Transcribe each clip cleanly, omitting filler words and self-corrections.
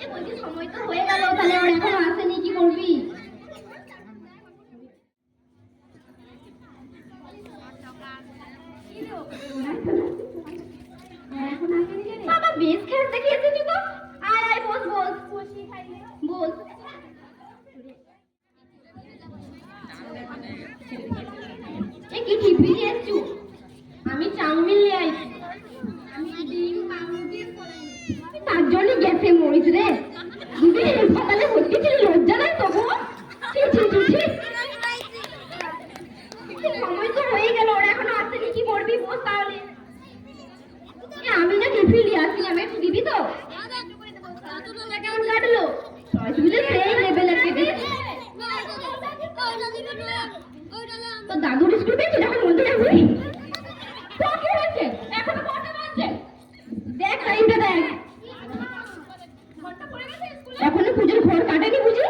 সময় তো হয়ে গেল, তাহলে আর এখনো আসেনি, কি করবি? বাবা বেশ খেলতে খেয়েছিস তো। আয় আয়, বস বস, বস। কি টিভি নিয়ে এসছু? আমি চাউমিন নিয়ে আইছি। আমি ডিম পাউরুটি তার জন্য গেছে মরিস রে। দিদি হাসপাতালে ভর্তি ছিল, লজ্জা নাই তবু? সময় তো হয়ে গেল, ওরা এখনো আসেনি, কি করবি? বস তাহলে। আমি না টিফিন নিয়ে আসছিলাম, একটু দিবি তো? কেমন কাটলো? সেই লেভেলের কেটে। তো দাদুর স্কুল পেয়েছি যখন বলতে যাবি। কি হচ্ছে এখনো? কটা বাজছে? দেখ টাইমটা দেখ। এখনো পুজোর ঘর কাটেনি বুঝি?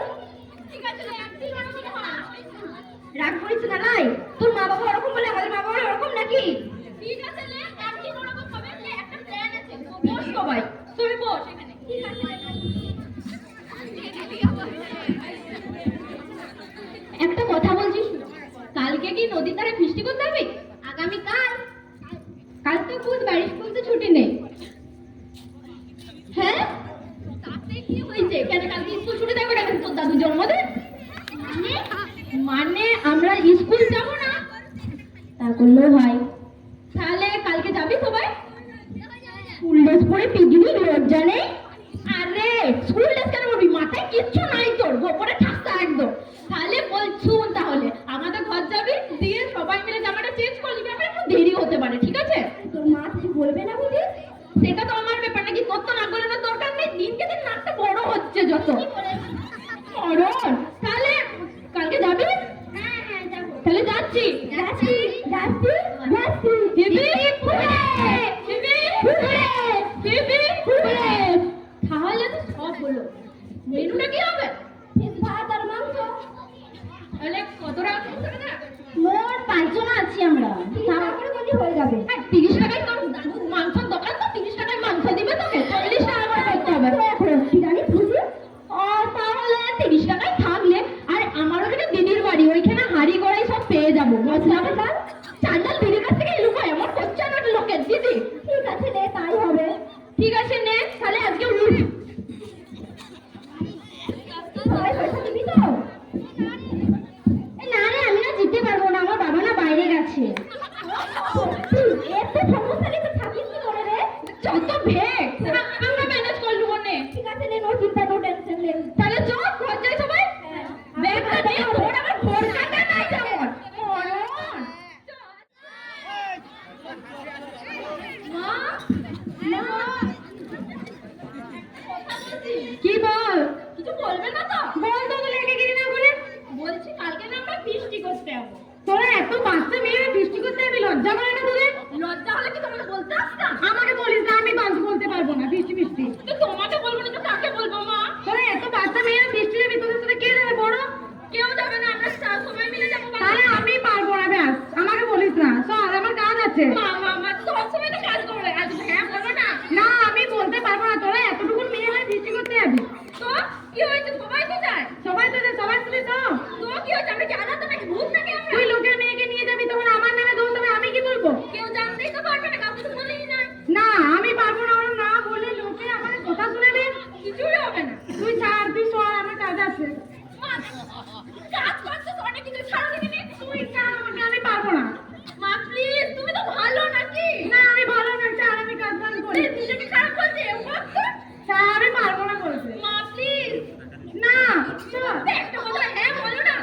রাগ করিস না লাই। তোর মা বাবা ওরকম বলে আমাদের মা বাবা ওরকম নাকি? ঠিক আছে লে, একদিন ওরকম হবে, যে একটা প্ল্যান আছে। বস সবাই, তুমি বস এখানে। ঠিক আছে। একটা কথা বলছি শুনো, কালকে কি নদীর ধারে বৃষ্টি করতে হবে? আগামী কাল? কাল তো বুধবার, স্কুল তো ছুটি নেই। হ্যাঁ, তাতে কি হয়েছে? কেন কালকে স্কুল ছুটি থাকবে না? তোর দাদুর জন্মদিন মানে আমরা স্কুল যাব না? তা করলেও হয়। তাহলে কালকে যাবি সবাই? স্কুল ড্রেস পরে পিকনিক, লজ্জা নেই? আরে স্কুল ড্রেস কেন পরবি? মাথায় কিচ্ছু নাই তোর, গোপরে ঠাসা একদম। তাহলে বলছুন, তাহলে আমাদের ঘর যাবি, দিয়ে সবাই মিলে জামাটা চেঞ্জ করে নিবি। আমার একটু দেরি হতে পারে, ঠিক আছে? তোর মা কিছু বলবে না বুঝি? সেটা তো আমার ব্যাপার নাকি, তোর তো নাক গলানোর দরকার নেই। দিনকে দিন নাকটা বড় হচ্ছে যত। মরণ। তাহলে কালকে যাবি? হ্যাঁ হ্যাঁ যাবো। তাহলে যাচ্ছি যাচ্ছি যাচ্ছি যাচ্ছি। তাহলে তো সব হলো। মেনুটা কি হবে? ভাত আর মাংস। তাহলে কত টাকা খরচ হবে? না মোট 5 জন আছি আমরা। তারপরে বলি হয়ে যাবে। 30 টাকায় তো মাংসের দোকান, তো 30 টাকায় মাংস দিবে তোকে, 40 টাকা করে করতে হবে। জানি বুঝি। তাহলে 30 টাকায় থাকলে, আর আমার ওখানে দিদির বাড়ি, ওইখানে হাড়ি গড়াই সব পেয়ে যাবো। মশলা চাল চাল দিদির কাছ থেকে লুকো, এমন করছে না লোকের দিদি। ঠিক আছে নে, তাই হবে। ঠিক আছে নে, তাহলে আজকে সবাই পয়সা দিবি তো? না রে, আমি না জিততে পারবো না, আমার বাবা না বাইরে গেছে। এত সমস্যা নিয়ে থাকিস কি করে রে? যত ভেক আমরা ম্যানেজ করে নেবো নে। ঠিক আছে নে, নো চিন্তা, নো টেনশন নে। তাহলে চল ঘর যাই সবাই। ব্যাগটা নিয়ে তোর আমার ঘর কাটা নাই যেমন। মা মা কি বল? কিছু বলবে না তো? বল তো, লেগে গিয়ে না বলে। বলছি কালকে না আমরা বৃষ্টি করতে যাবো। তোরা এত বাচ্চা মেয়েরা বৃষ্টি করতে যাবি? লজ্জা করে না তোদের? লজ্জা হলে কি তোমাকে বলতে আসতাম? আমাকে বলিস না, আমি বাস বলতে পারবো না। বৃষ্টি বৃষ্টি তো তোমাকে বলবো না তো কাকে বলবো? মা তোরা এত বাচ্চা মেয়েরা বৃষ্টি যাবি, তোদের সাথে কে যাবে? বড় কেউ যাবে না, আমরা সবাই মিলে যাবো। তাহলে আমি পারবো না, ব্যাস আমাকে বলিস না। চল, আমার কাজ আছে। মা সব সময় তো কাজ করবে। আজ হ্যাঁ বলো না। না আমি বলতে পারবো না। তোরা এতটুকু মেয়ে হয়ে বৃষ্টি করতে যাবি? তো কি হয়েছে? সবাই তো যায়। সবাই তো যায়, সবাই তুলে তো। তো কি হয়েছে? আমরা কি আলাদা নাকি? ভূত নাকি আমরা? তুই লোকের মেয়েকে নিয়ে যাবি, তখন আমার নামে দোষ হবে, আমি কি বলবো? কেউ জানতেই তো পারবে না, কাউকে তো বলেই না। না আমি পারবো না, ওরা না বলে লোকে আমাদের কথা শুনেবে, কিছুই হবে না। তুই ছাড়, তুই সর, আমার কাজ আছে। কাজ করতে তো অনেক কিছু, ছাড়ো দেখি। তুই ছাড় আমাকে, আমি পারবো না। মা প্লিজ, তুমি তো ভালো নাকি? না আমি ভালো না, ছাড়, আমি কাজ বাজ করি। নিজেকে খারাপ বলছে, ছাড়, আমি পারবো না বলতে। মা প্লিজ। না চল, একটা কথা হ্যাঁ বলো না।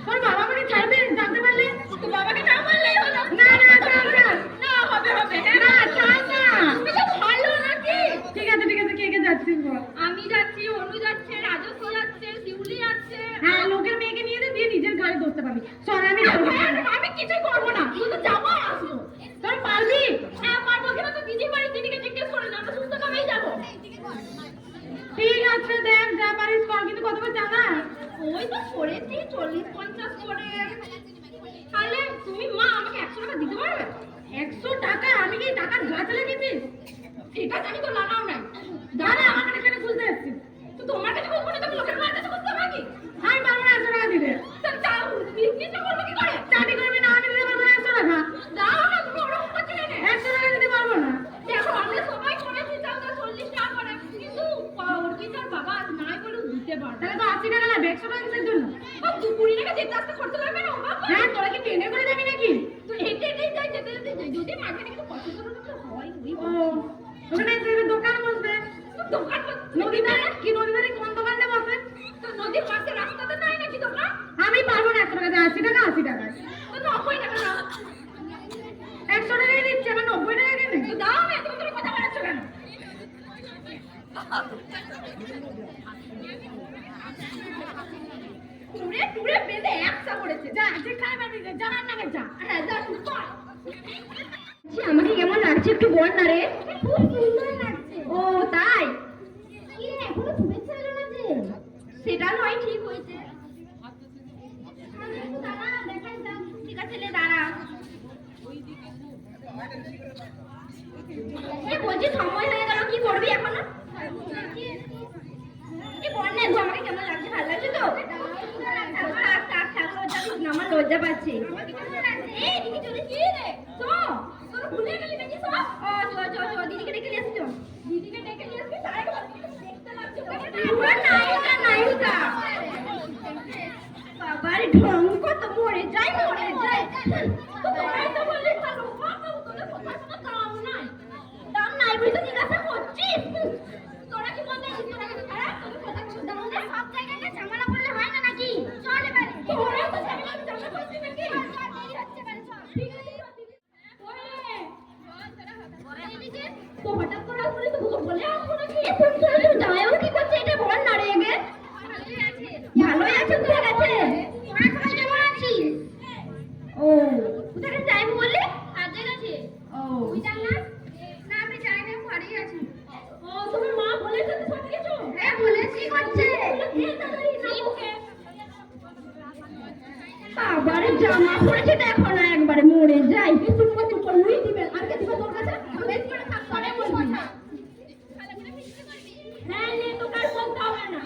তোর বাবা আমাকে ছাড়বে জানতে পারলে? তো বাবাকে না বললেই হলো। না না ছাড় ছাড়। না হবে হবে। না ছাড় না। তুমি তো ভালো নাকি? ঠিক আছে ঠিক আছে, কে কে যাচ্ছিস বল? আমি যাচ্ছি, অনু যাচ্ছে, রাজশ্রী যাচ্ছে, শিউলি যাচ্ছে। হ্যাঁ, লোকের মেয়েকে নিয়ে দিয়ে নিজের ঘাড়ে ধরতে পারবি। চল, আমি আমি কিছুই করবো না, শুধু যাবো আর আসবো। তোর পারবি? হ্যাঁ পারবো। কেন? তো দিদি বাড়ি, দিদিকে জিজ্ঞেস করে না, আমরা সুস্থ ভাবেই যাবো। ঠিক আছে দেখ, যা পারিস কর, কিন্তু কত করে চাঁদা? ওই তো করেছি 40-50 করে। তাহলে তুমি মা আমাকে 100 টাকা দিতে পারবে? 100 টাকা? আমি কি টাকার গাছ লাগিয়েছি? সেটা জানি তো লাগাও নাই। দাঁড়া, আমার এখানে খুলতে এসেছি। পারবো। তাহলে তো 80 টাকা লাগবে 100 টাকা কিসের জন্য? ও 20 টাকা যেতে আসতে খরচ লাগবে না? হ্যাঁ, তোরা কি ট্রেনে করে যাবি নাকি? তো হেঁটে হেঁটেই যাই, যেতে যেতে যাই। যদি মাঝখানে কিছু পছন্দ টছন্দ হয়, ও ওখানে দোকান বসবে। দোকান নদীর ধারে? কি নদীর ধারে কোন দোকানটা বসে? তো নদীর পাশে রাস্তাতে নাই নাকি দোকান? আমি পারবো না 100 টাকা, 80 টাকা 80 টাকা। তো 90 টাকা না? 100 টাকাই দিচ্ছি, আমার 90 টাকা কেন? তো দাও না, তুমি তোর কথা বলাচ্ছ কেন? টুরে টুরে বেঁধে একসা করেছে। যা যেখানে পাবি যা, রান্নাঘরে যা। হ্যাঁ যা, তুই কর। আমাকে কেমন লাগছে একটু বল না রে। খুব সুন্দর লাগছে। ও তাই? কি রে, এখনো শুভেচ্ছা এলো না যে? সেটা নয়, ঠিক হয়েছে। দাঁড়া, দেখাই যাক। ঠিক আছে লে, দাঁড়া। এই বলছি সময় হয়ে গেল, কি করবি এখনো? এই বল না, আমাকে কেমন লাগছে? ভালো লাগছে তো? থাক থাক থাক, লজ্জা দিস না, আমার লজ্জা পাচ্ছে। এই দিদি চলে কি রে? তো তোর ভুলে গেলি নাকি? তো ও চ চ চ, দিদিকে ডেকে নিয়ে আসছো। দিদিকে ডেকে নিয়ে আসবি, তাই দেখতে লাগছে। পুরো নায়িকা নায়িকা। বাবার ঢং কত, মরে যাই মরে যাই। তো তোরাই তো বললি ভালো, বাবা তোদের কথা কোনো দাম নাই। দাম নাই বলে তো জিজ্ঞাসা করছিস? তোরা কি বলছিস? তোরা কি খারাপ? তোদের কথা কোনো দাম নাই? সব জায়গায় ঝামেলা করলে হয় না নাকি? চল এবারে। তোরা তো ঝামেলা করছিস নাকি? দেরি হচ্ছে বাড়ি, চল। ঠিক আছে তো হঠাৎ করে আসলে তো বলে আসবো নাকি? এখন চলে তো যাও, কি করছে এটা বল না রে আগে। ভালোই আছে, কোথায় গেছে? তোরা সবাই কেমন আছিস? ও কোথায় যাই বললি? কাজে গেছে। ও তুই জান না? না আমি যাই না, ঘরেই আছি। ও তোমার মা বলেছে তো সব কিছু? হ্যাঁ বলেছি। করছে বাবারে জামা পড়েছে দেখো না, একবারে মরে যাই। চুপ করে চুপ করে লুই দিবে। আর কে দিবে তোর কাছে? বেশ করে থাক, করে বলবি। হ্যাঁ নে, তো কার বলতে হবে না।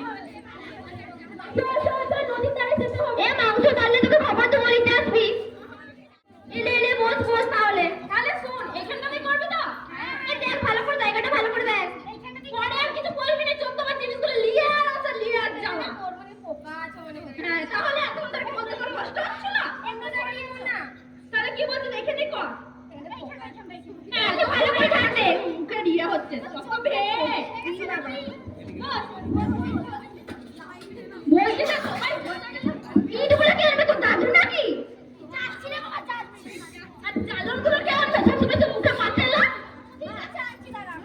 চল চল চল, নদীর ধারে যেতে হবে। এ মাংস তাহলে তোকে খবর তো বলিতে আসবি। এলে এলে বস বস তাহলে। তাহলে শোন, এখানটাতে করবি তো? এই দেখ ভালো করে, জায়গাটা ভালো করে দেখ। পরে আর কিছু বলবি না, চোখ তোমার জিনিসগুলো লিয়ে আর আসা লিয়ে আর যাওয়া। পোকা আছে মনে হচ্ছে। হ্যাঁ তাহলে এখন তোকে বলতে তোর কষ্ট হচ্ছে না? এমন জায়গায় এমন না। তাহলে কি বলছিস, দেখে নি কর। হ্যাঁ তো ভালো করে ঢাকতে মুখে দিয়ে হচ্ছে কত ভে। বলছি না সবাই ইটগুলো কি আনবে? তোর দাদু নাকি? যাচ্ছি রে বাবা, যাচ্ছি। আর চালনগুলো কে আনবে? ছোট ছোট মুখে মারতে এলো। ঠিক আছে আনছি, দাঁড়া।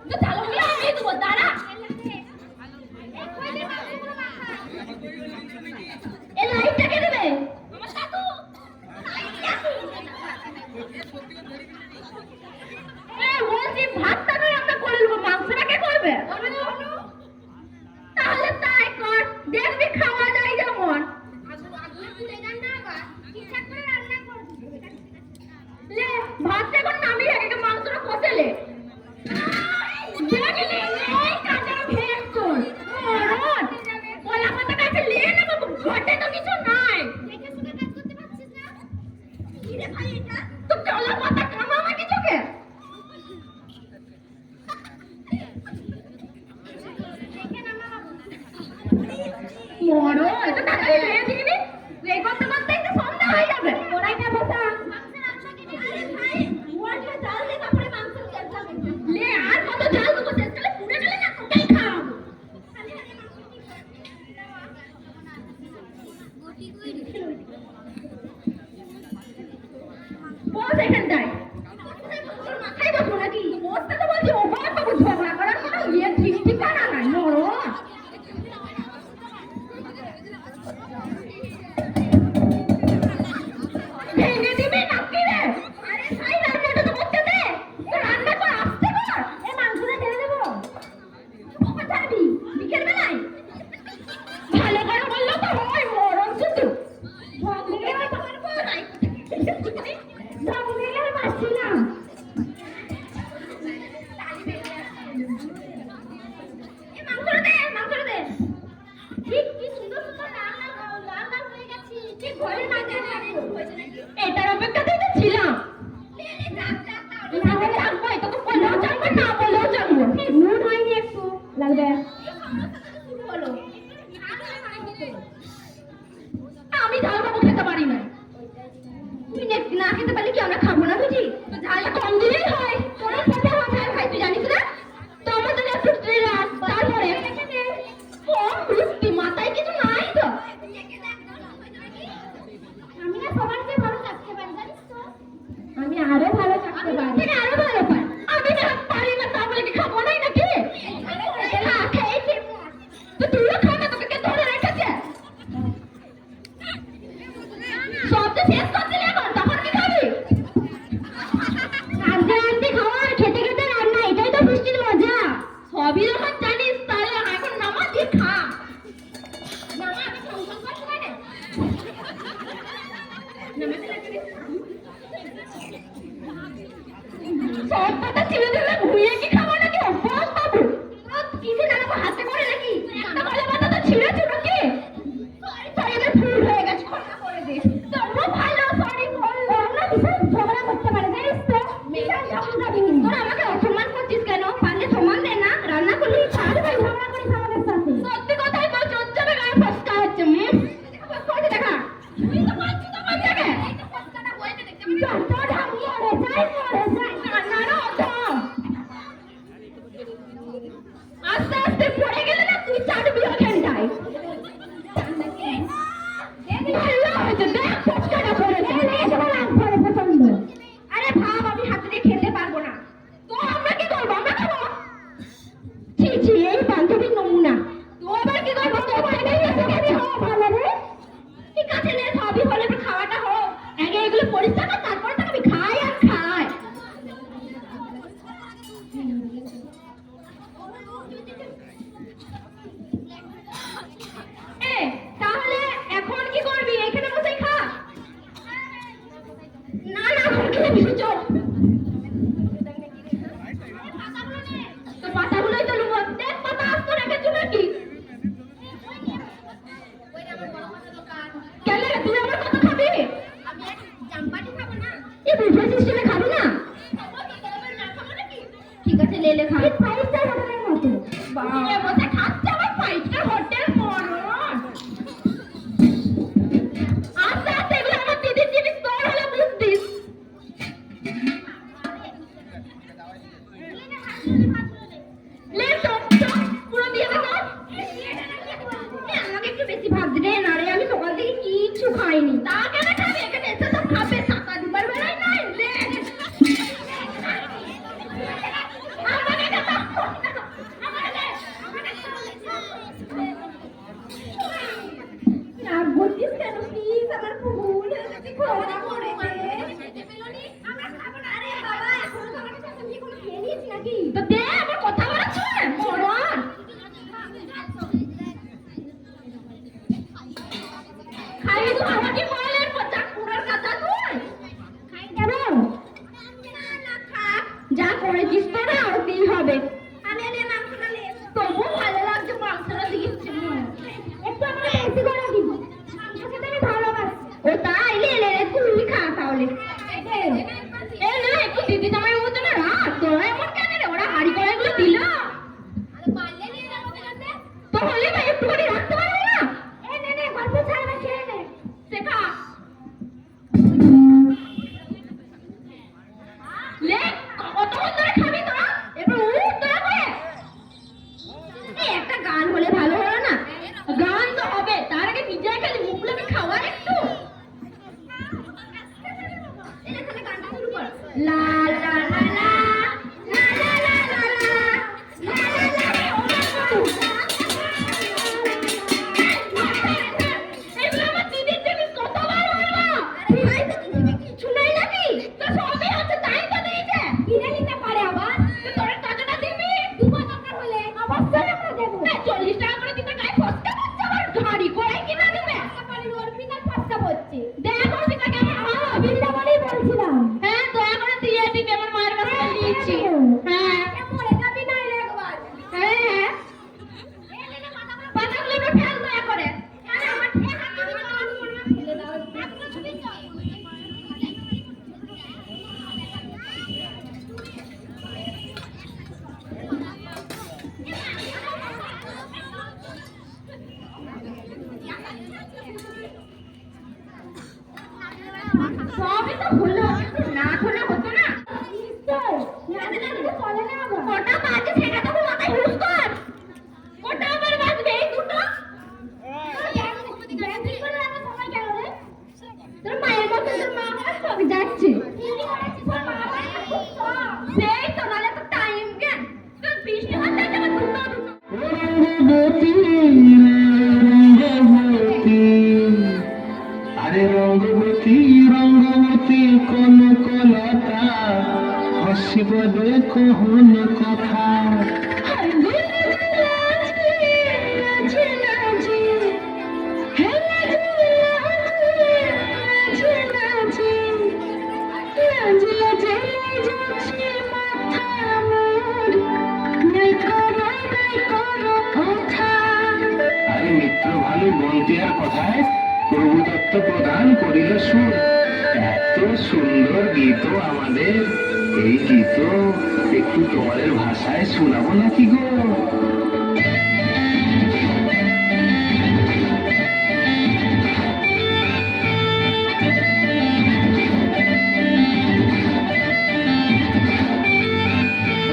তো চালনগুলো আমি দেবো, দাঁড়া। এই লাইটটা কে দেবে? আমার দাদু। বলছি ভাতটা নয় আমরা করে নেবো, মাংসটা কে করবে? তাহলে তাই কর, দেখবি খাওয়া যায় যেমন। লে ভাতটা এখন নামিয়ে আগে মাংসটা কষেলে। দেখলি এই কাঁচা ভেজ তোর মরণ। ওলা পাতা কাছে নিয়ে নেবো, ঘটে তো কিছু নাই। দেখে শুনে কাজ করতে পারছিস না? কি রে ভাই এটা? তো ওলা পাতা কামাবা কিছুকে? মরণ, এটা তাড়াতাড়ি নিয়ে দিবি। এই করতে করতে একটু সন্ধ্যা হয়ে যাবে। ওরাই না বসা। আরে ভাই, ওয়াটা জাল দে, তারপরে মাংস তেল যাবে। লে আর কত জাল দেবো? শেষ কালে পুড়ে গেলে না তোকেই খাওয়াবো। বস এখানটায়। তোর মাথায় বসবো নাকি? বসতে তো বলছি, ওভার তো ঝগড়া করার কোনো ইয়ে ঠিকানা নাই। মরণ। লাগবে। আমি ঝাল বাবু খেতে পারি না। তুই না খেতে পারলে কি আমরা খাবো না বুঝি? তো ঝালটা কম দিলেই হয়। তোর সাথে আমার ঝাল খাই তুই জানিস না? তো আমার জন্য একটু তারপরে কম মিষ্টি মাথায় কিছু নাই তো। আমি না সবার চেয়ে ভালো থাকতে পারি জানিস তো? আমি আরো ভালো থাকতে পারি। আরো ভালো পারি। আমি না পারি না তা বলে কি খাবো নাই নাকি? খেয়েছি। তো তুইও খা না, তোকে কে ধরে রেখেছে? সবটা শেষ করছিলি এখন, তখন কি খাবি? রাঁধতে রাঁধতে খাওয়া আর খেতে খেতে রান্না, এটাই তো বৃষ্টির মজা। সবই যখন জানিস তাহলে এখন নামা দিয়ে খা। নামা আমি সংসার করছি মানে। সব কথা ছিঁড়ে দিলে ভুঁইয়ে কি খাবো নাকি? অভ্যাস বাবু কিছু না হাতে করে নাকি একটা কলা পাতা তো ছিঁড়েছো নাকি? সরি ভুল হয়ে গেছে, ক্ষমা করে দে। তোমরা ভালো সরি বল। আমরা ভীষণ ঝগড়া করতে পারে জানিস তো? ভীষণ ঝগড়া করি। তোরা আমাকে অসম্মান করছিস কেন? পারলে সম্মান দে না, রান্না করলি ছাড় ভাই। ঝগড়া করিস আমাদের সাথে? সত্যি কথাই বল, চোদ্দটা গায়ে ফসকা হচ্ছে। ফসকা দেখা তুই তো বলছিস তো আমার জায়গায় এই তো ফসকাটা হয়েছে দেখতে পাচ্ছিস? তোর ঢাক মরে যায় রান্নারও অধম। আস্তে আস্তে পড়ে গেলে না তুই চাটবি ওখানটায়। ভালো হয়েছে দেখ ফসকাটা পড়েছে। পছন্দ। আরে ভাব আমি হাতে দিয়ে খেতে পারবো না, তো আমরা কি করবো? আমরা খাবো। ছি ছি, এই বান্ধবীর নমুনা। তো আবার কি করবো? ভালো রে। ঠিক আছে নে, সবই হলে খাওয়াটা হোক। আগে এগুলো পরিষ্কার কর, তারপরে তো আমি খাই আর খাই। তাহলে এখন কি করবি? এখানে বসে খা। না না খেলে বেশি চোখ। তো পাতাগুলোই তো লুবো। দেখ পাতা আস্ত রেখেছো নাকি? কেন তুই আমার কথা খাবি? আমি জাম্পাটি খাবো না। এই বুফে সিস্টেমে খাবি না? ঠিক আছে লে লে খা। ফাইভ স্টার হোটেলের মতো বাবা বসে খাচ্ছে আবার ফাইভ স্টার হোটেল মরণ। আস্তে আস্তে এগুলো আমার দিদির জিনিস, তোর হলে বুঝতিস। লে চপ চপ পুরো দিয়ে দে তো। আমাকে একটু বেশি ভাত দে না রে, আমি সকাল থেকে কিচ্ছু খাইনি। তা কেন খাবি? এখানে এসে সব খাবে, টাকা দিবার বেলায় নাই। লে আমাকে কথা রাগ করছিস কেন? প্লিজ আমার খুব ভুল হয়ে গেছে, ক্ষমা করে দে। আমরা খাবো না রে বাবা, এখন তো আমার কাছে তুমি কোনো খেয়ে নিয়েছি নাকি? তো দে, আমার কথা বলা শোন মরণ। খাই তো আমাকে বলের পচা কুড়ার কথা তুই খাই কেন? না খা, যা করেছিস তোরা ওতেই হবে। আনে নে মাংসটা নে। তবু ভালো লাগছে মাংসটা দিচ্ছে। একটু আমরা বেশি করে দিব, মাংস খেতে আমি ভালোবাসি। ও তাই লে লে তুই খা তাহলে। এই না একটু দিদি জামাই মতো না রাত, তোরা এমন কেন রে? ওরা হাড়ি কড়াইগুলো দিল। আরে পারলে নিয়ে যাবো খেতে। তো হলে ভাই একটু করে রাখতে পারবে না? এই নে নে গল্প ছাড় না, খেয়ে নে। শেখা লে কতক্ষণ ধরে খাবি তোরা? এবার উঠ তোরা করে। এই একটা গান হলে ভালো হলো না? গান তো হবে, তার আগে নিজে খালি মুখগুলোকে খাওয়ার একটু। এখানে গানটা শুরু কর। লা লা লা লা লা লা লা লা লা লা লা লা। এগুলো আমার দিদির জিনিস, কতবার বলবো? আরে ভাই কিছু নাই নাকি? তো সবই আছে তাই তো দিয়েছে। কিনে নিতে পারে আবার। তো তোরা টাকাটা দিবি? দুটো দরকার হলে অবশ্যই আমরা দেবো। 40 টাকা করে দিতে গায়ে ফসকা পড়ছে, আবার গাড়ি করে কিনা দেবে? ওর পিতার ফসকা পড়ছে। দেখ ওর পিতা কেমন ভালো বিল্লা বলেই বলছিলাম। হ্যাঁ দয়া করে দিয়ে দিবি, আমার মায়ের কাছে নিয়েছি। হ্যাঁ পড়ে যাবি না একবার। হ্যাঁ হ্যাঁ পাতাগুলো একটু ফেল দয়া করে। আরে আমার ফেলে দাও একটু ছবি চল। হলো নাচ হলে হতো না নাচে নাচতে চলে না কটা বাজে সেটা তো মাথায় হুস কর কটা আবার বাজবে এই দুটো তোর মায়ের মতো তোর মা সবই যাচ্ছে সেই তো নালে তো টাইম জ্ঞান তোর বৃষ্টি হতে আমার দুটো আরে রঙ্গবতী রঙ্গবতী কোন কলতা হসিব দেখো হন কথা আরে মিত্র ভালো বন্তিয়ার কথায় প্রভু দত্ত প্রদান করিল সুর এত সুন্দর গীত আমাদের এই গীত একটু তোমাদের ভাষায় শোনাবো নাকি গো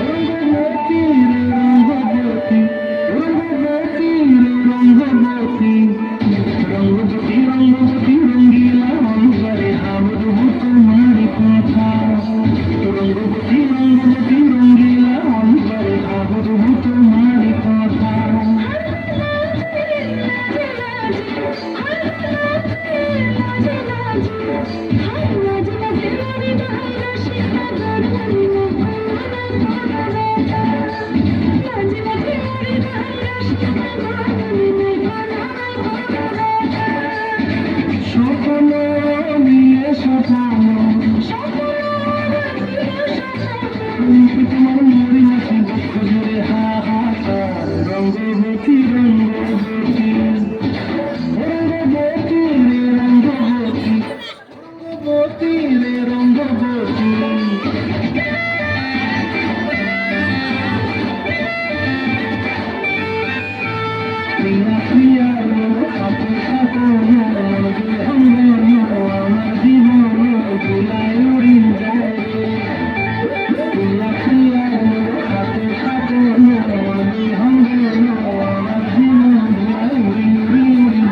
রঙ্গবতী রঙ্গবতী রঙ্গবতী রঙ্গবতী রঙ্গবতী রে রঙ্গবতী প্রিয়া প্রিয়া আপু আপু আমার জীবন গুলায় উড়ি যায় প্রিয়া প্রিয়া আপু আপু আমি আমার জীবন গুলায় উড়ি উড়ি উড়ি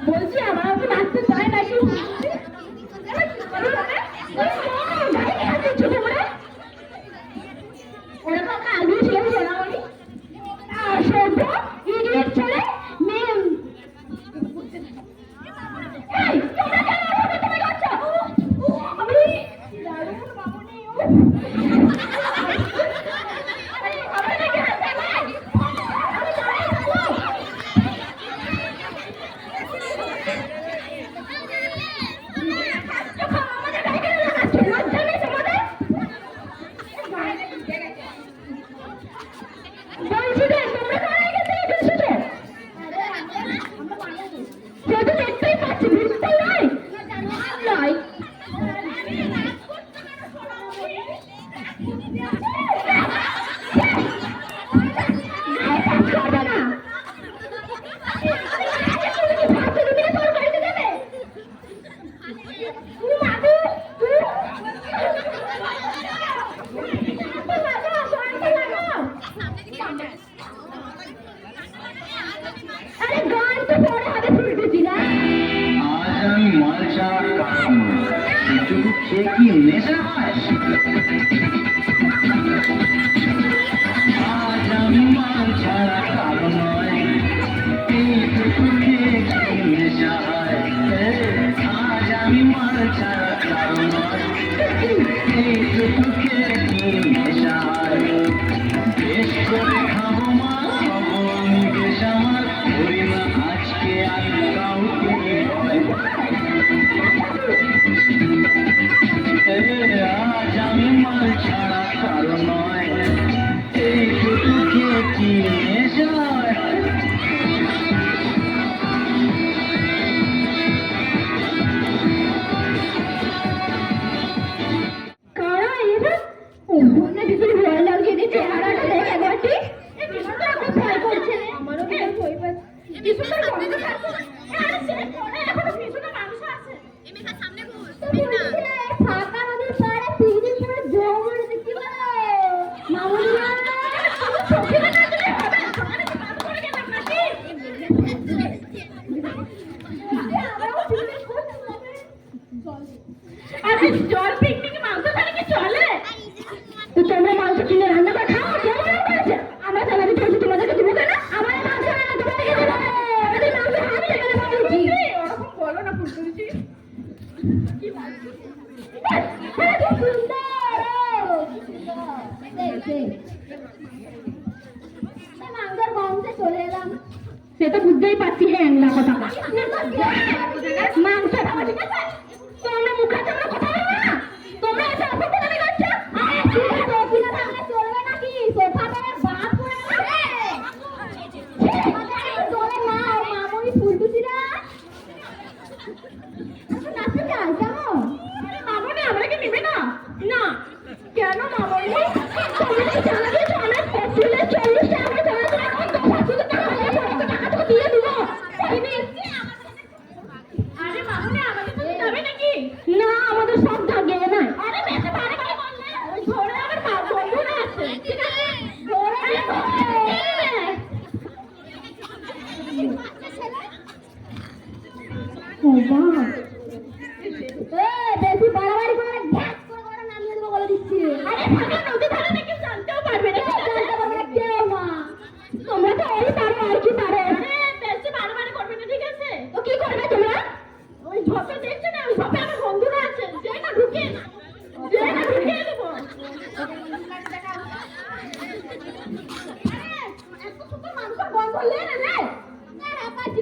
বলছি আমার তো নাচতে চায় নাকি ওরা তো আলু ছিল সোনামণি সভ্য ইডিয়েট ছেলে মেয়ে এই তোমরা কেন আমাকে তুমি করছো আমি দারুণ মামুনি আমি নাকি হাসতে পারি আমি দাঁড়িয়ে থাকবো বলছি যে তোমরা কোথায় গেছে এসেছো সে তো দেখতেই পাচ্ছি বুঝতে নয় নয় আরে গান তো পরে হবে শুনতেছি না আজ আমি মাল ছাড়া কাজ এটুকু খেয়ে কি নেশা হয় আজ আমি মাল ছাড়া কারো নয় এইটুকু খেয়ে কি নেশা হয় আজ আমি মাল ছাড়া কারো নয় এইটুকু খেয়ে কি নেশা হয় বেশ করে খাবো মা খাবো আমি বেশ আমার ধরি না আজকে আর কাউকে আজ পিছুটার গন্ধ থাকবে। আরে সে পরে এখনো পিছুটা মাংস আছে। ফাঁকা নদীর পাড়ে পিকনিক করে জমে দেখতে পারো। মামুনিয়া, চোখে না দিলে হবে। সকালে তো কাজ করে গেলাম নাকি? আরে জল পিকনিকে মাংস খালি কি চলে? তো তোমরা মাংস কিনে রান্না করে খাও, কেমন হয়েছে? আমরা স্যালারি পেয়েছি, তোমাদেরকে দেবো কেন? আমার মাংস রান্না তোমাদেরকে দেবো। আমাদের মাংস আমি এখানে বলছি। ওরকম বলো না ফুলটুসি। কি বলছিস? কি সুন্দর! মাংসের গন্ধে চলে এলাম। সে তো বুঝতেই পারছি হ্যাংলা কথা। মাংস খাওয়া ঠিক আছে? তোমরা মুখে তোমরা কথা বলবে না? তোমরা এসে অপেক্ষা করে গেছো? সোফিনা থাকলে চলবে নাকি? সোফা করে বাপ করে যাবে। চলে মা ও মামুনি ফুলটুসিরা। নাচতে চাই কেমন? মামুনি আমাকে নেবে না? না। কেন মামুনি? তোমরা কি জানা গেছো অনেক পপুলার 40 টাকা চালাতে এখন 10,000 টাকা হয়ে গেছে। টাকা তো দিয়ে দিব। আরে মামুনি আমাকে তো যাবে নাকি? না আমাদের সব জাগে না। আরে বেশি বারে বারে বললে ওই ধরে আমার মা বন্ধুরা আছে। ঠিক আছে? ধরে ও বাবা বেশি বাড়াবাড়ি করে গ্যাস করে নামিয়ে দেবো বলে দিচ্ছি। আরে ফাঁকা নদী ধারে নাকি জানতেও পারবে না। জানতে পারবে না কেউ না। তোমরা তো ওই পারো আর কি পারো। বেশি বাড়াবাড়ি করবে না ঠিক আছে? তো কি করবে তোমরা? ওই ঝোপে দেখছো না? ওই ঝোপে আমার বন্ধুরা আছে। যে না ঢুকিয়ে দেবো। এত সুন্দর মাংস বন্ধ করলে না রে? হ্যাঁ পাচ্ছি।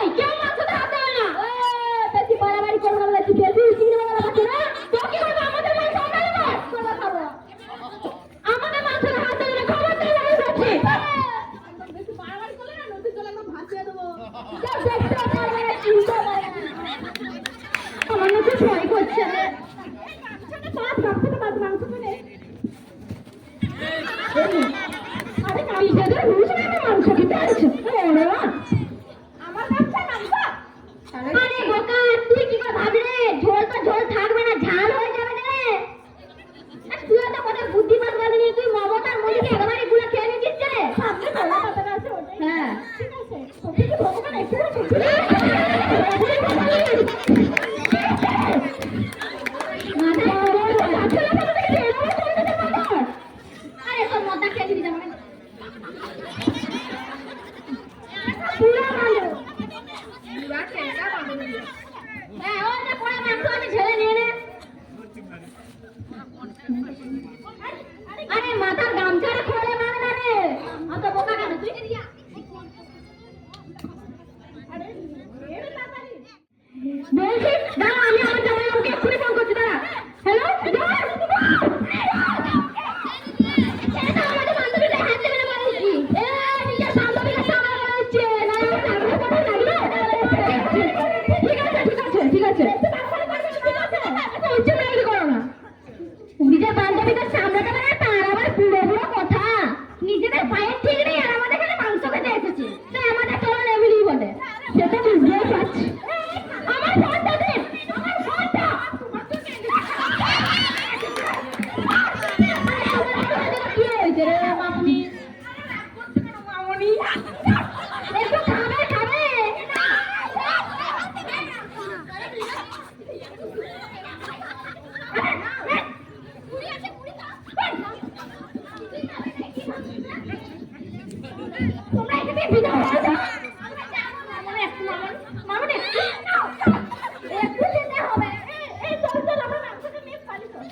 এই কেউ মাংসটা হাত দেবে না। বেশি বাড়াবাড়ি করবো না বলেছি। বেশি চিংড়ি বাংলা পাচ্ছি না। তো কি করবো? আমাদের মাংস আমরা নেবো। তোমরা খাবো। আমাদের মাংসের হাত দেবে না। খবর দিয়ে আমি বলছি। বেশি বাড়াবাড়ি করলে না নদীর জলে আমরা ভাসিয়ে দেবো। কেউ দেখতেও পারবে না, চিনতেও পারবে না। আমার না খুব ভয় করছে। মাংসটা নে। আরে নিজেদের হুশ নেই মাংস খেতে আসছে। আমার ব্যবসা মাংস। আরে বোকা তুই কি করে ভাবলি রে? ঝোল তো ঝোল থাকবে না, ঝাল হয়ে যাবে রে। তুই তো কত বুদ্ধিমান বানিয়ে তুই মমতার মধ্যে একেবারে গুলো খেয়ে নিচ্ছিস রে। সামনে বলা কথাটা আছে ওটাই। হ্যাঁ ঠিক আছে। ওকে কি ভগবান একটু আরে তোর মদটা খেয়ে দিবি আমাকে। পুরো ভালো। হ্যাঁ ওই যে পরে মাংস আমি ঝেলে নিয়ে নে। আরে মাথার গামছাটা খোলে মারে না রে। অত বোকা কেন তুই? বলছি দাঁড়া আমি আমার জামাইবাবুকে এক্ষুনি ফোন করছি। দাঁড়া। হ্যালো ঠিক আছে। নিজের বান্ধবীদের সামনে তার আবার পুরো পুরো কথা। নিজেদের পায়ের ঠিক নেই আর আমাদের এখানে মাংস খেতে এসেছে। তাই আমাদের চলন এমনি বলে। সেটা বুঝতেই পারছি। আমার ফোনটা দে। আমার ফোনটা। কি হয়েছে রে মামুনি? একটু খাবে। তোমরা এখানে বিদায় হয়ে যাও। মামুনি একটু যেতে হবে। এই চল আমরা মাংসটা নিয়ে খালি চল।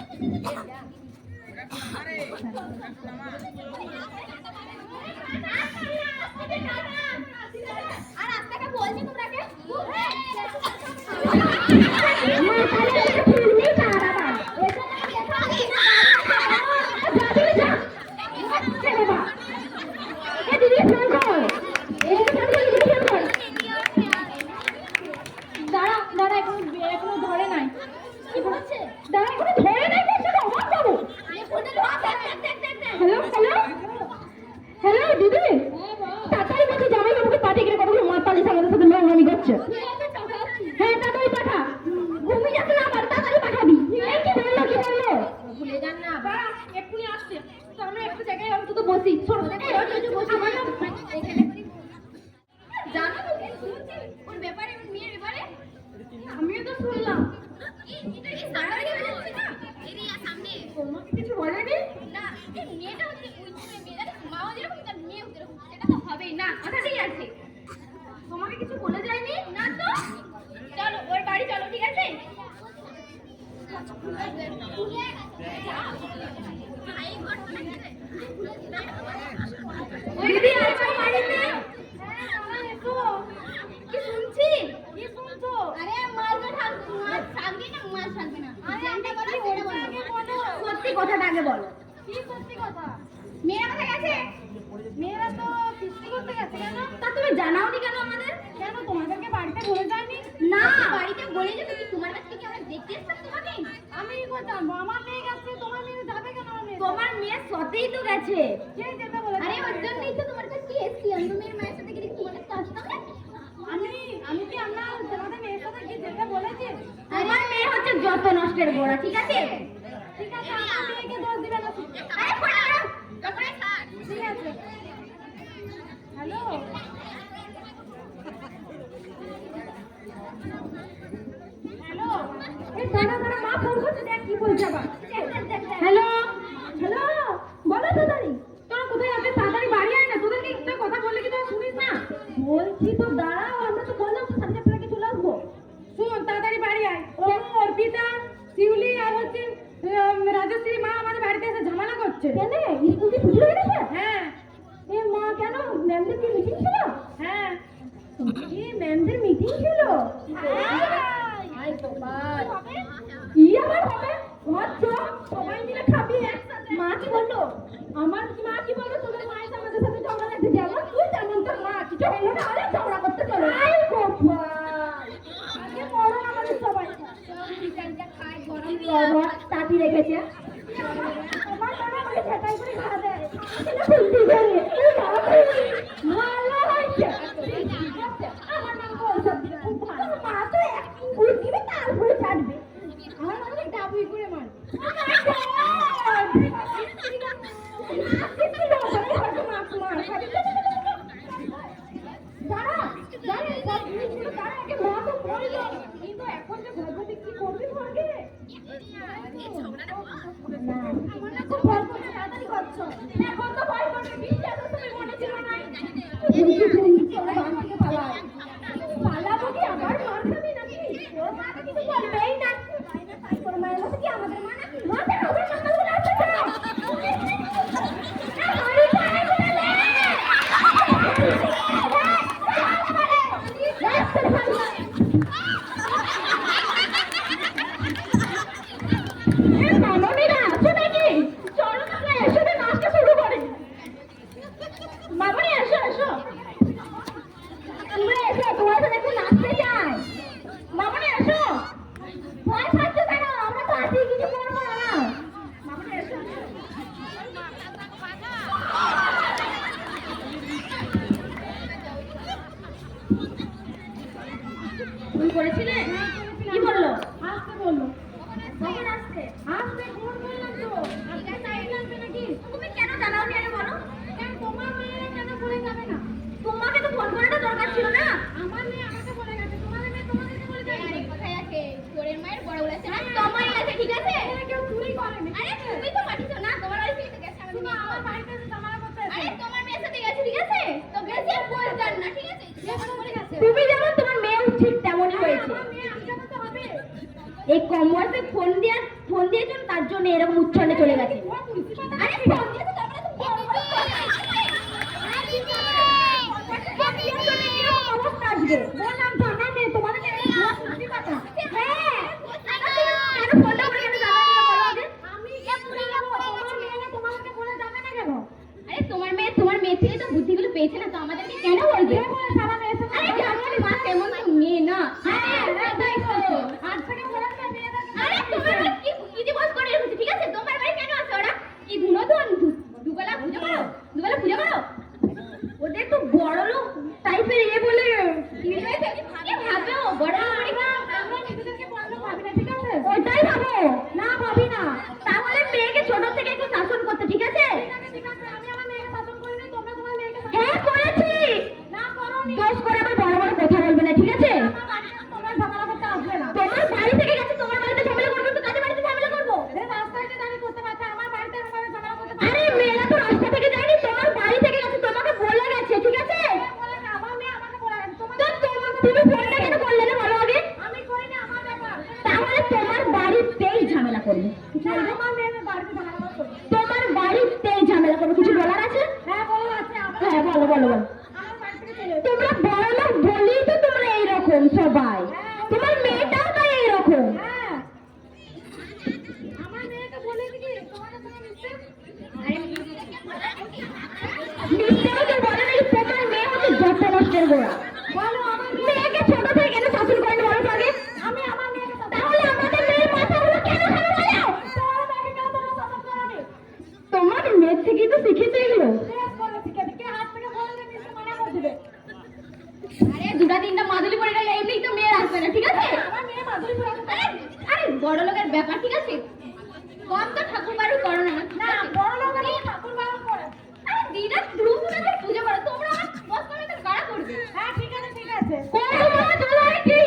আর আপনাকে বলছি তোমরাকে দিদি ফোন কর। হচ্ছে। হ্যাঁ তাড়াতাড়ি পাঠা, ঘুমিয়ে যাচ্ছে না আবার, তাড়াতাড়ি পাঠাবি। এই কি বললো কি বললো? ভুলে যান না বা এক্ষুনি আসছে, তো আমরা একটু জায়গায় অন্তত বসি। শোনো বসি আমার না এখানে জানো তো কি শুনছি ওর ব্যাপারে, ওর মেয়ের ব্যাপারে। আমিও তো শুনলাম। এটা কি সারাই হচ্ছে না এরিয়া সামনে? তোমাকে কিছু বলেনি? না, এই মেয়েটা হচ্ছে ওই মেয়েটা মাও যেরকম তার মেয়েও যেরকম, সেটা তো হবেই না, কথাতেই আছে। তোমাকে কিছু বলে যায়নি? না তো। চলো ওর বাড়ি চলো, ঠিক আছে? দিদি আছো বাড়িতে? কি শুনছি? কি শুনছো? আরে মারবে থাকবে, মার থাকবে না, মার থাকবে না। যেটা বলো সেটা বলো। সত্যি কথাটা আগে বলো। কি সত্যি কথা? মেয়েরা কোথায় গেছে? মেয়েরা তো ফিস্টি করতে গেছে। কেন? তা তুমি জানাওনি কেন আমাদের? কেন তোমাদেরকে বাড়িতে বলে যায়নি? না, বাড়িতে বলে যে তুমি তোমার কাছে কি আমরা দেখতে এসেছিলাম তোমাকে? আমি কি করে জানবো? আমার মেয়ে গেছে, তোমার মেয়ে যাবে কেন? তোমার মেয়ে সতেই তো গেছে। কে যেতে বলে? আরে ওর জন্যই তো তোমার কাছে এসেছি। আমি তো মেয়ের মায়ের সাথে গিয়ে তোমার কাছে আসতাম না। আমি কি আমরা তোমাদের মেয়ের সাথে গিয়ে যেতে বলেছি? আমার মেয়ে হচ্ছে যত নষ্টের গোড়া, ঠিক আছে? ঠিক আছে, আমার মেয়েকে দোষ দিবে না। আরে ফোন করো, তারপরে স্যার। ঠিক আছে। হ্যালো, হ্যালো, এই দাঁড়া দাঁড়া, মা ফোন করছে, দেখ কি বলছে আবার। হ্যালো হ্যালো, বলো তাড়াতাড়ি। তোরা কোথায় আছিস? তাড়াতাড়ি বাড়ি আয় না। তোদেরকে একটা কথা বললে কি তোরা শুনিস না? বলছি তো দাঁড়াও, আমরা তো বললাম তো 4:30 লাগে চলে আসবো। শোন তাড়াতাড়ি বাড়ি আয়। অর্পিতা, শিউলি আর হচ্ছে রাজশ্রী মা আমাদের বাড়িতে এসে ঝামেলা করছে। কেন? স্কুল কি ছুটি হয়ে গেছে? হ্যাঁ। এ মা, কেন? ম্যামদের কি মিটিং ছিল? হ্যাঁ। কি ম্যামদের মিটিং ছিল? আয় তো বাদ। কি আবার হবে? আচ্ছা, সবাই মিলে খাবি একসাথে। মা কি বললো? আমার মা কি বললো? তোদের মায়ের আমাদের সাথে ঝগড়া লাগছে, যেমন তুই তেমন তোর মা। কিছু হলো না হলে ঝগড়া করতে চলো। আয় গোপাল, আগে মরণ আমাদের সবাই। চিকেনটা খাই, গরম দিয়ে তাতি রেখেছে। আমার বাবা আমাকে ঝাঁটাই করে খা দেয়। ছেলে খুলতে গেলে ভালো হয়েছে। আমার মা বলছে খুব ভালো। মা তো একটু ভুল দিবে, তারপরে ছাড়বে। আমার মাকে ডাবুই করে মার। এখন যে ভগবতী কি করবি ঘরকে? এখন তো ভয় করবে, বিশ্বাস তুমি মনে ছিল না। পালাবো কি আবার? মার খাবি নাকি? তোর মা তো কিছু বলবেই না। তোর মায়ের মতো কি আমাদের মা নাকি? মাথা হবে সকালবেলা আসতে দাও। মামনিরা আছো নাকি? চলো তোমরা এসো, নাচটা শুরু করি। মামনি এসো এসো, তোমরা এসো, তোমার সাথে একটু নাচতে চাই। মামনি এসো। ভয় পাচ্ছ কেন? আমরা তো আছি, কিছু করবো না। মামনি এসো। তুমি করেছিলে? কি বললো? আসতে বললো। কখন আসতে? আসতে ফোন করলাম তো। আজকে টাইম লাগবে নাকি? তুমি কেন জানাওনি আগে বলো? কেন তোমার মেয়েরা কেন বলে যাবে না? তোমাকে তো ফোন করাটা দরকার ছিল না। আমার মেয়ে আমাকে বলে গেছে, তোমাদের মেয়ে তোমাদেরকে বলে যাবে। আরে কোথায় আছে? চোরের মায়ের বড় বলেছে না, তোমারই আছে, ঠিক আছে? এরা কেউ চুরি করেনি। আরে তুমি তো পাঠিয়েছো না, তোমার বাড়ি থেকে গেছে। তুমি আমার বাড়িতে এসে ঝামেলা করতে এসেছো। আরে তোমার মেয়ের সাথে গেছে, ঠিক আছে? তো বেশি আর বলতেন না, ঠিক আছে? তুমি যেমন তোমার মেয়েও ঠিক তেমনই হয়েছে। আমার মেয়ে আজকাল তো হবে। এই কম বয়সে ফোন দিয়েছেন, তার জন্য এরকম উচ্ছন্নে চলে গেছে। আরে ফোন দিয়েছো তারপরে তো বড় বড় অবস্থা আসবে। বললাম তো আমার মেয়ে, তোমাদের মেয়ে সত্যি কথা। হ্যাঁ, কেন ফোনটা করে কেন জানালে না বলো আগে? আমি কি বলে যাবো? তোমার মেয়ে তোমাকে বলে যাবে না কেন? আরে তোমার মেয়ে থেকে তো বুদ্ধিগুলো পেয়েছে না, তো আমাদেরকে কেন বলবে? সারা মেয়ে তো আরে জানোই মা, তেমন তো মেয়ে না। হ্যাঁ তাই তো। আজ থেকে বলে না মেয়ে। আরে তোমার মা কি দিবস করে রেখেছে, ঠিক আছে? তোমার বাড়ি কেন আছে ওরা? কি দুবেলা পুজো করো? ওদের তো বড় লোক টাইপের বলে কি কি হয়েছে? কি ভাববে ও? বড় পরিবার আমরা নিজেদেরকে বড় ভাবি না, ঠিক আছে? ওইটাই ভাবো। না ভাবি না। তাহলে মেয়েকে ছোট থেকে একটু শাসন করতে, ঠিক আছে? ঠিক আছে, আমি আমার মেয়েকে শাসন করিনি, তোমরা তোমার মেয়েকে শাসন করো। হ্যাঁ করেছি। না করোনি। দোষ করে আবার বড় বড় কথা বলবে না, ঠিক আছে? আমার বাড়িতে তোমার ঝামেলা করতে আসবে না। তোমার বাড়ি থেকে গেছে, তোমার বাড়িতে ঝামেলা করবে তো কাদের বাড়িতে ঝামেলা করবো? এই রাস্তায় যে দাঁড়িয়ে করতে পারছে, আমার বাড়িতে এরকম ঝামেলা করতে পারছে। আরে মেয়েরা তো রাস্তা থেকে যায়নি, তোমার বাড়ি থেকে গেছে, তোমাকে বলে গেছে, ঠিক আছে? আমার মেয়ে আমাকে বলে গেছে। তুমি ফোনটা কেন করলে না বলো আগে? আমি করিনি, আমার ব্যাপার। তাহলে তোমার বাড়িতেই ঝামেলা করবে। আমার মেয়ের বাড়িতে ঝামেলা করবে। তোমার বাড়িতেই ঝামেলা করবে। কিছু বলার আছে? হ্যাঁ বলার আছে। হ্যাঁ বলো বলো বলো। আমার বাড়ি থেকে চলে তোমরা বড় লোক বলেই তো তোমরা এইরকম সবাই। তোমার মেয়েটাও তাই এইরকম। হ্যাঁ আমার মেয়েকে বলে কি তোমাদের সঙ্গে মিশতে? আরে মিশতে তো বলে নাকি তোমার মেয়ে হচ্ছে যত নষ্টের গোড়া। বলো আমার মেয়েকে ছোট থেকে কেন শাসন করেন বলো তো আগে? আমি আমার মেয়েকে তাহলে আমাদের মেয়ের মাথাগুলো কেন খারাপ হলো? তোমার মেয়েকে কেন তোমরা শাসন করোনি? তোমার মেয়ের থেকেই তো শিখেছে এগুলো। কে হাত থেকে বললে মিশতে মানা করে দেবে? আরে দুটা তিনটা মাদুলি পড়ে গেলে এমনিই তো মেয়ের আসবে না, ঠিক আছে? আমার মেয়ে মাদুলি পড়ে আসবে। আরে বড় লোকের ব্যাপার, ঠিক আছে? কম তো ঠাকুর বাড়ি করো না। না বড় লোকেরই ঠাকুর বাড়ি করে। আরে দিদা ধূপ দিয়ে পূজা করে, তোমরা আমার বস করে তো গাড়া করবে। হ্যাঁ ঠিক আছে ঠিক আছে। কোন মা চলে কি?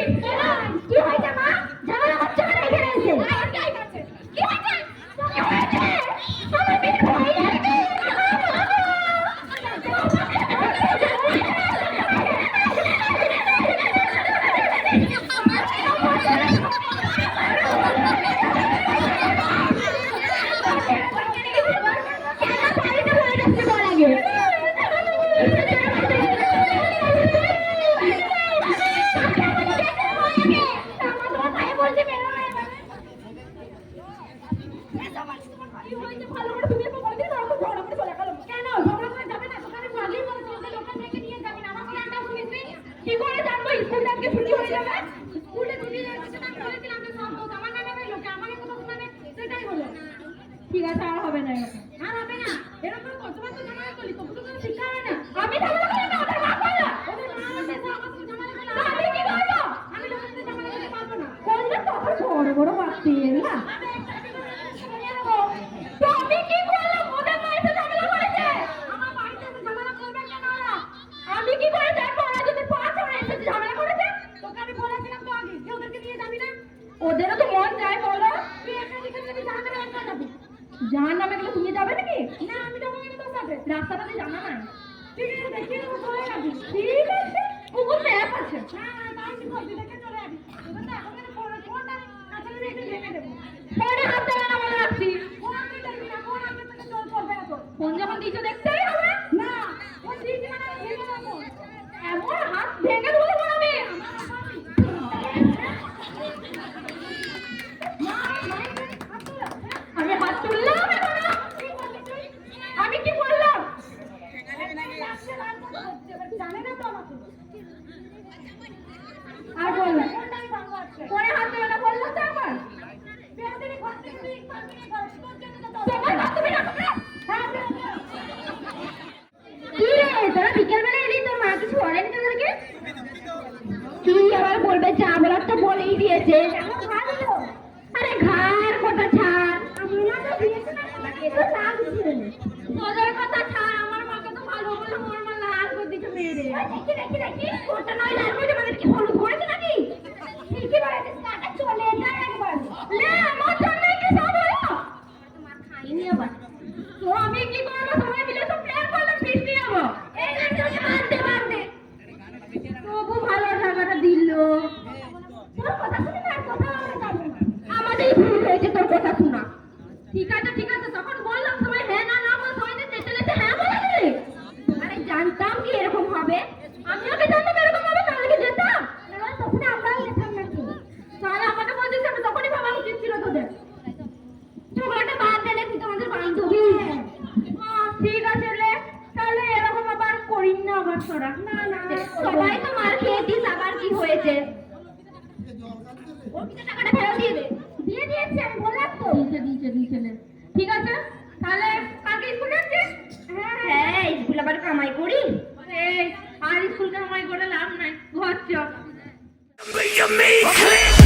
কি হইছে মা? ঝামেলা হচ্ছে না এখানে এসে? কি হইছে? কি হইছে? আমার মেয়ে ভয় লাগছে। কি করে জানবো স্কুল থেকে ছুটি হয়ে যাবে? স্কুলে ছুটি হয়ে যাচ্ছে না, বলেছিলাম যে সব দোষ আমার নামে হলো, আমাকে কথা শোনাবে, সেটাই হলো। ঠিক আছে আর হবে না এরকম। আর হবে না এরকম কতবার তো ঝামেলা করলি, তবু তো কোনো শিক্ষা হয় না। আমি ঝামেলা করি না, ওদের মা করলো। ওদের মা আমাকে আমার সাথে ঝামেলা করলো, আমি কি করবো? আমি লোকের সাথে ঝামেলা করতে পারবো না। করলে তো আবার বড় বড় বাচ্চা না। তো আমি কি করলাম? ওদের বাড়িতে ঝামেলা করেছে। আমার বাড়িতে এসে ঝামেলা করবে কেন ওরা? আমি কি করে জানবো ওরা যদি পাঁচ ওরা এসে ঝামেলা করেছে? তোকে আমি বলেছিলাম তো আগে যে ওদেরকে নিয়ে যাবি না। ওদেরও তো মন চায় বলো। তুই একা যেখানে যাবি জাহান্নামে একা যাবি। জাহান্নামে গেলে তুমি যাবে নাকি? না আমি যাবো না তোর সাথে। রাস্তাটা দিয়ে জানা নাই। ঠিক আছে দেখি তো চলে যাবি। ঠিক আছে গুগল ম্যাপ আছে। হ্যাঁ তাই কি করবি দেখে চলে যাবি। তোকে তো এখন থেকে ফোনটা কাছে নিয়ে একটু ভেঙে দেবো। ফোনে হাত দেবে না বলে রাখছি। ফোন আমি দেখবি না, ফোন আমি থেকে চল করবে না তো। ফোন যখন দিয়েছো দেখতেই হবে। না ফোন দিয়েছি মানে আমি ভেঙে দেবো। এমন হাত ভেঙে দেবো তোমার আমি। আমি হাত তুললাম এখনো। আমি কি করলাম? জানে না তো আমাকে। আর বল পরে হাত দেবে না বললো তো আমার। তোমার হাত দেবে না তোমরা? কি রে তোরা বিকেলবেলা এলি, তোর মা কিছু বলেনি তোদেরকে? কি আবার বলবে, যা বলার তো বলেই দিয়েছে। আরে ঘাড় কথা ছাড়, তোদের কথা ছাড়, আমার মাকে তো ভালো বলে মোর মা লাল করে দিচ্ছে মেরে। দেখি দেখি দেখি ওটা নয় লাল করে মানে কি হলুদ করেছে নাকি? ঠিকই বলেছিস, কাটা চলে যায় একবার। লে আমার জন্য কি সব হলো? তোমার খাইনি আবার। তো আমি কি করবো? সবাই মিলে তো প্ল্যান করলাম ফিস্টি যাবো। এই না তো মারতে মারতে তবু ভালো টাকাটা দিল। তোর কথা শুনে না কথা আমরা যাবো না। আমাদেরই ভুল হয়েছে তোর কথা শোনা। ঠিক আছে তখন বললাম সবাই হ্যাঁ না না বল, সবাই যেতে যেতে হ্যাঁ বলে দিলে। আরে জানতাম কি এরকম হবে। আমি আগে জানতাম এরকম হবে তাহলে কি যেতাম? তখন আমরাও যেতাম নাকি? তাহলে আমাকে বলছিস আমি তখনই ভাবা উচিত ছিল তোদের। ঝগড়াটা বাদ দিলে তুই তোমাদের বান্ধবী। ঠিক আছে রে, তাহলে এরকম আবার করিস না আবার তোরা। না না সবাই তো মার খেয়েছিস, আবার কি হয়েছে? ওর কিছু টাকাটা ফেরত দিয়ে দে। দিয়ে দিয়েছি আমি বললাম তো। দিয়েছে নে। ঠিক আছে তাহলে কালকে স্কুলে যাচ্ছিস? হ্যাঁ স্কুল আবার কামাই করি। আর ফুলকা আমায় করে লাভ নাই ঘর চ You make